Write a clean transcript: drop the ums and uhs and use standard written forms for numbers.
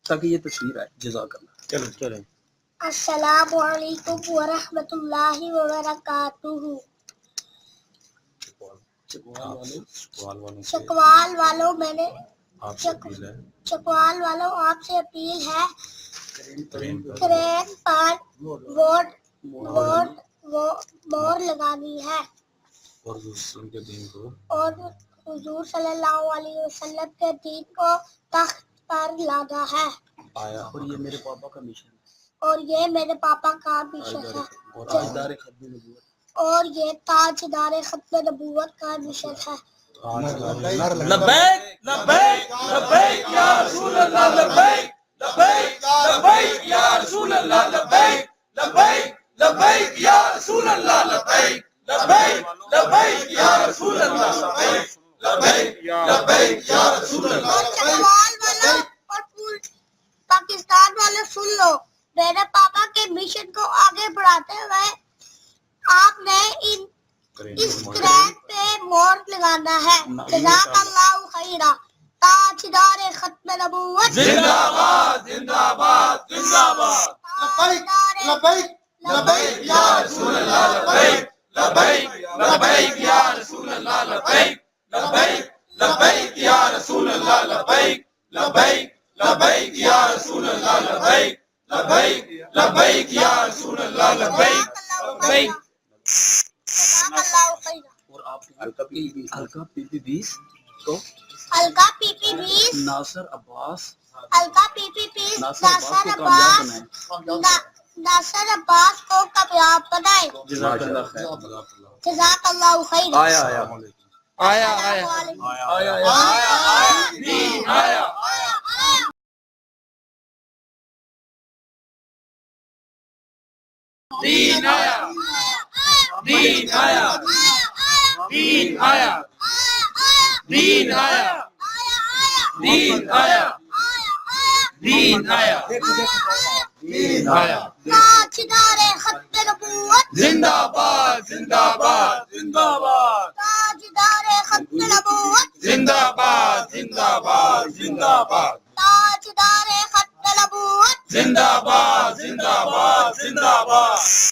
تاکہ یہ تصویر آئے. جزاک اللہ. چلو چلیں. السلام علیکم ورحمۃ اللہ وبرکاتہ. چکوال والوں آپ سے اپیل ہے ٹرین پر مور لگانی ہے اور حضور صلی اللہ علیہ وسلم کے دین کو تخت پر لانا ہے. اور یہ میرے پاپا کا مشن ہے. اور یہ میرے پاپا کا مشن ہے. اور یہ تاجدار ختم نبوت کا مشن ہے. لبیک لبیک لبیک یا رسول اللہ لبیک لبیک لبیک یا رسول اللہ لبیک لبیک لبیک یا رسول اللہ لبیک لبیک لبیک یا رسول اللہ لبیک لبیک لبیک یا رسول اللہ. اور چکوال والوں اور پاکستان والوں سن لو، میرے پاپا کے مشن کو آگے بڑھاتے ہوئے آپ نے اس کرین پہ مور لگانا ہے. جزاک اللہ خیرہ. تاجدار ختم نبوت زندہ باد زندہ باد زندہ باد. لبیک لبیک یا رسول اللہ لبیک لبیک لبیک یا رسول اللہ لبیک لبیک لبیک یا رسول اللہ لبیک لبیک لبیک یا رسول اللہ لبیک لبیک لبیک یا رسول اللہ لبیک لبیک. جزاک اللہ خیرہ. اور آپ ہلکا پی پی 20 تو الکا پی پی 20 ناصر عباس الکا پی پی 20 ناصر عباس کو کامیاب بنائے. جزاک اللہ خیر. جزاک اللہ خیر. آیا آیا آیا آیا دین آیا دین آیا دین آیا دین آیا دین آیا دین آیا دین آیا دین آیا. تاجدار ختم نبوت زندہ باد زندہ باد زندہ باد تاجدار ختم نبوت زندہ باد زندہ باد زندہ باد تاجدار ختم نبوت زندہ باد زندہ باد زندہ باد.